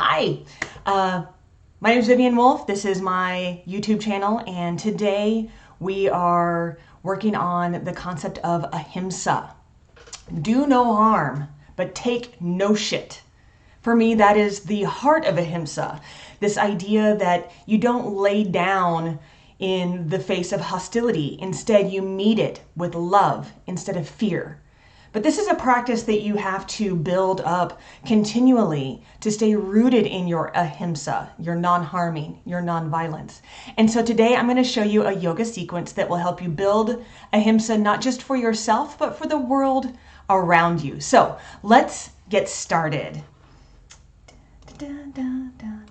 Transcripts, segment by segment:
Hi, my name is Viviane Wolfe. This is my YouTube channel, and today we are working on the concept of AHIMSA. Do no harm, but take no shit. For me, that is the heart of AHIMSA. This idea that you don't lay down in the face of hostility. Instead, you meet it with love instead of fear. But this is a practice that you have to build up continually to stay rooted in your AHIMSA, your non-harming, your non-violence. And so today I'm going to show you a yoga sequence that will help you build AHIMSA not just for yourself, but for the world around you. So let's get started. Dun, dun, dun.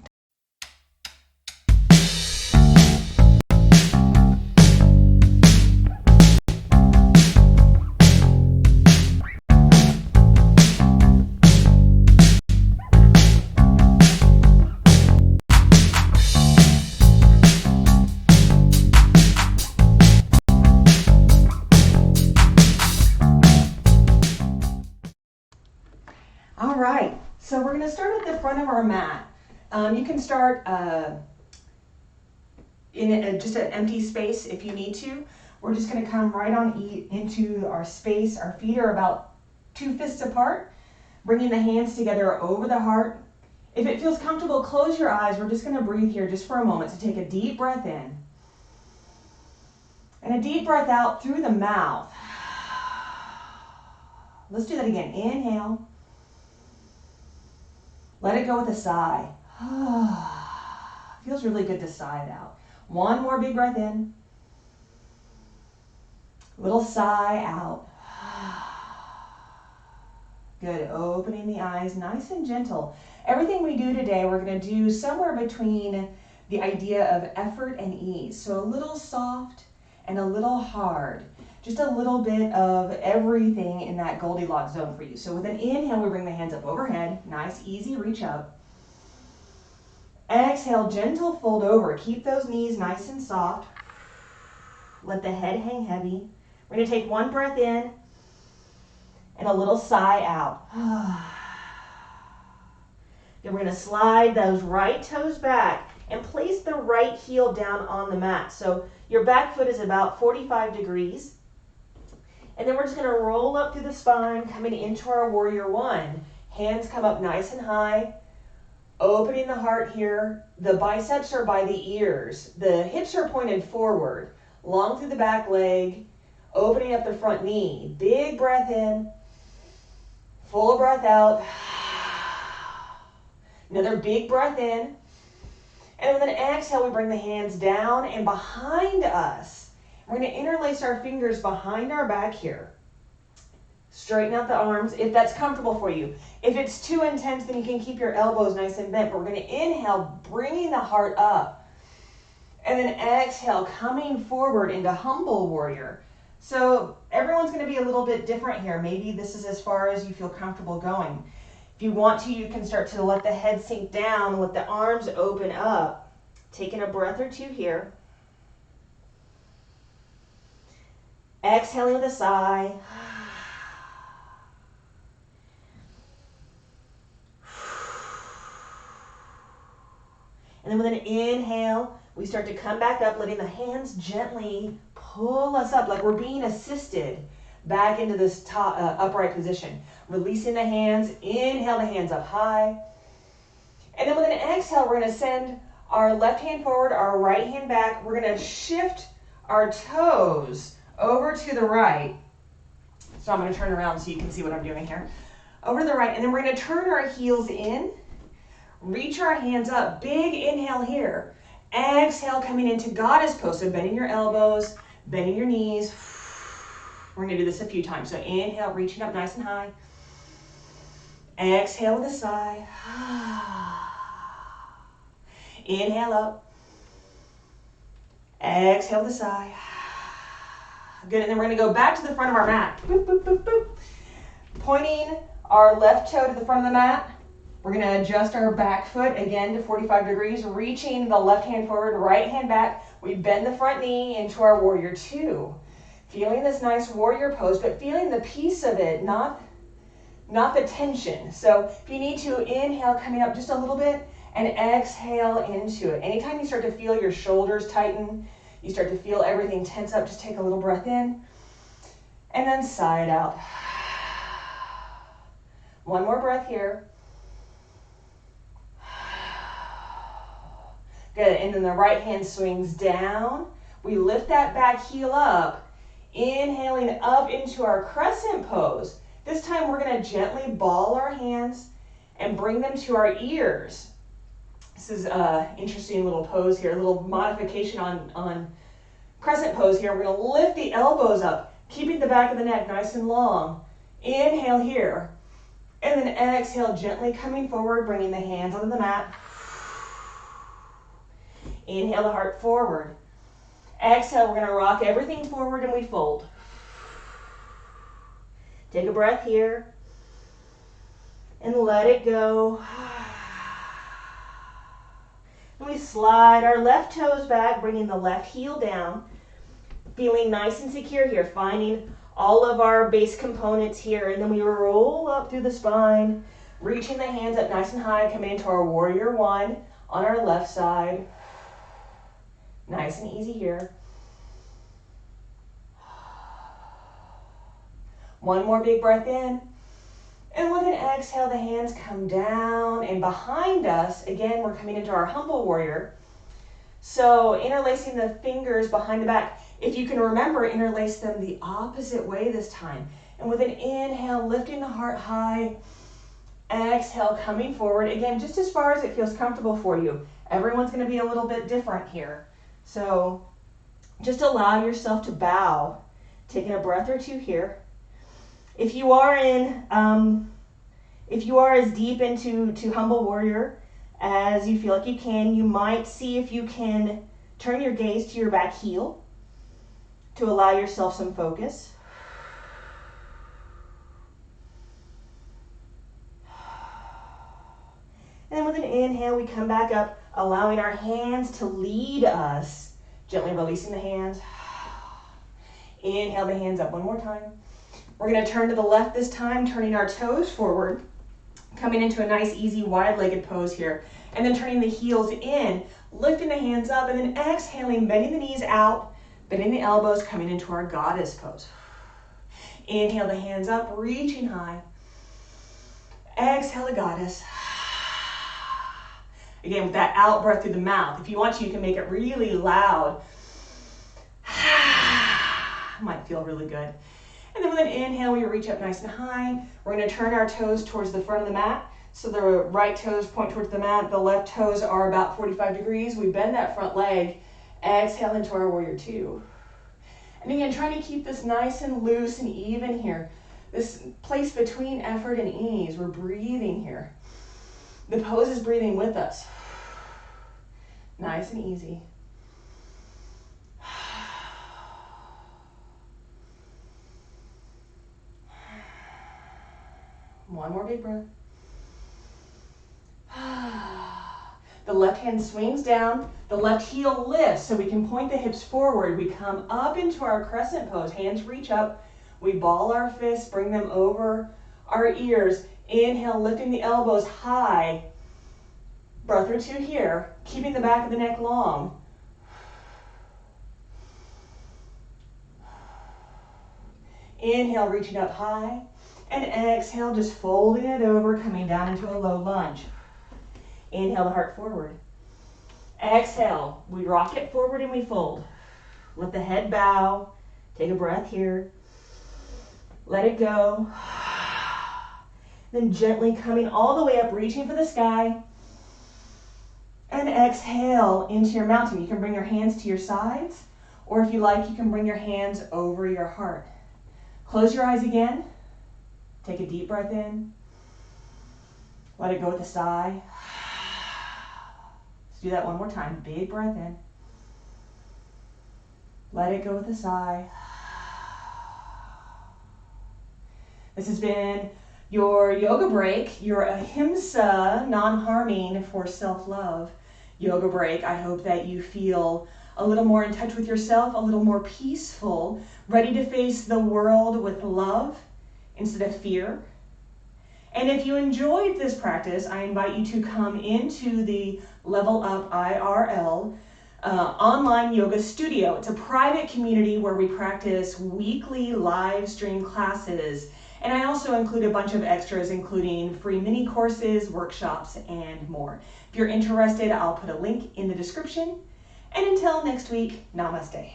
All right, so we're going to start at the front of our mat. You can start in just an empty space if you need to. We're just going to come right on into our space. Our feet are about 2 fists apart, bringing the hands together over the heart. If it feels comfortable, close your eyes. We're just going to breathe here just for a moment. So take a deep breath in and a deep breath out through the mouth. Let's do that again. Inhale. Let it go with a sigh. Feels really good to sigh it out. One more big breath in. Little sigh out. Good. Opening the eyes, nice and gentle. Everything we do today, we're going to do somewhere between the idea of effort and ease. So a little soft and a little hard. Just a little bit of everything in that Goldilocks zone for you. So with an inhale, we bring the hands up overhead. Nice, easy reach up. Exhale, gentle fold over. Keep those knees nice and soft. Let the head hang heavy. We're going to take one breath in and a little sigh out. Then we're going to slide those right toes back and place the right heel down on the mat. So your back foot is about 45 degrees. And then we're just going to roll up through the spine, coming into our warrior one. Hands come up nice and high, opening the heart here. The biceps are by the ears. The hips are pointed forward, long through the back leg, opening up the front knee. Big breath in, full breath out. Another big breath in. And with an exhale, we bring the hands down and behind us. We're going to interlace our fingers behind our back here. Straighten out the arms if that's comfortable for you. If it's too intense, then you can keep your elbows nice and bent. But we're going to inhale, bringing the heart up. And then exhale, coming forward into humble warrior. So everyone's going to be a little bit different here. Maybe this is as far as you feel comfortable going. If you want to, you can start to let the head sink down, let the arms open up. Taking a breath or two here. Exhaling with a sigh. And then with an inhale, we start to come back up, letting the hands gently pull us up like we're being assisted back into this upright position. Releasing the hands, inhale the hands up high. And then with an exhale, we're going to send our left hand forward, our right hand back. We're going to shift our toes over to the right. So I'm going to turn around so you can see what I'm doing here. Over to the right, and then we're going to turn our heels in, reach our hands up, big inhale here. Exhale, coming into goddess pose, so bending your elbows, bending your knees. We're going to do this a few times. So inhale, reaching up nice and high. Exhale with a sigh. Inhale up. Exhale with a sigh. Good, and then we're going to go back to the front of our mat. Boop, boop, boop, boop. Pointing our left toe to the front of the mat. We're going to adjust our back foot again to 45 degrees, reaching the left hand forward, right hand back. We bend the front knee into our warrior two. Feeling this nice warrior pose, but feeling the peace of it, not not the tension. So if you need to, inhale, coming up just a little bit, and exhale into it. Anytime you start to feel your shoulders tighten, you start to feel everything tense up, just take a little breath in, and then sigh it out. One more breath here. Good, and then the right hand swings down. We lift that back heel up, inhaling up into our crescent pose. This time we're gonna gently ball our hands and bring them to our ears. This is an interesting little pose here, a little modification on crescent pose here. We're gonna lift the elbows up, keeping the back of the neck nice and long. Inhale here, and then exhale, gently coming forward, bringing the hands onto the mat. Inhale the heart forward. Exhale, we're gonna rock everything forward and we fold. Take a breath here, and let it go. And we slide our left toes back, bringing the left heel down, feeling nice and secure here, finding all of our base components here, and then we roll up through the spine, reaching the hands up nice and high, coming into our warrior one on our left side. Nice and easy here. One more big breath in. And with an exhale, the hands come down and behind us. Again, we're coming into our humble warrior. So interlacing the fingers behind the back. If you can remember, interlace them the opposite way this time. And with an inhale, lifting the heart high. Exhale, coming forward. Again, just as far as it feels comfortable for you. Everyone's going to be a little bit different here. So just allow yourself to bow. Taking a breath or two here. If you are as deep into humble warrior as you feel like you can, you might see if you can turn your gaze to your back heel to allow yourself some focus. And then with an inhale, we come back up, allowing our hands to lead us, gently releasing the hands. Inhale the hands up one more time. We're going to turn to the left this time, turning our toes forward, coming into a nice, easy, wide-legged pose here, and then turning the heels in, lifting the hands up, and then exhaling, bending the knees out, bending the elbows, coming into our goddess pose. Inhale the hands up, reaching high. Exhale the goddess. Again, with that out breath through the mouth. If you want to, you can make it really loud. Might feel really good. And then with an inhale, we reach up nice and high. We're going to turn our toes towards the front of the mat. So the right toes point towards the mat. The left toes are about 45 degrees. We bend that front leg. Exhale into our warrior two. And again, trying to keep this nice and loose and even here. This place between effort and ease. We're breathing here. The pose is breathing with us. Nice and easy. One more big breath. The left hand swings down, the left heel lifts so we can point the hips forward. We come up into our crescent pose. Hands reach up. We ball our fists, bring them over our ears. Inhale, lifting the elbows high. Breath or two here, keeping the back of the neck long. Inhale, reaching up high. And exhale, just folding it over, coming down into a low lunge. Inhale the heart forward. Exhale, we rock it forward and we fold. Let the head bow. Take a breath here. Let it go. Then gently coming all the way up, reaching for the sky. And exhale into your mountain. You can bring your hands to your sides, or if you like, you can bring your hands over your heart. Close your eyes again. Take a deep breath in. Let it go with a sigh. Let's do that one more time. Big breath in. Let it go with a sigh. This has been your yoga break, your AHIMSA, non-harming for self-love yoga break. I hope that you feel a little more in touch with yourself, a little more peaceful, ready to face the world with love instead of fear, And if you enjoyed this practice, I invite you to come into the Level Up IRL online yoga studio. It's a private community where we practice weekly live stream classes. And I also include a bunch of extras, including free mini courses, workshops, and more. If you're interested, I'll put a link in the description. And until next week, namaste.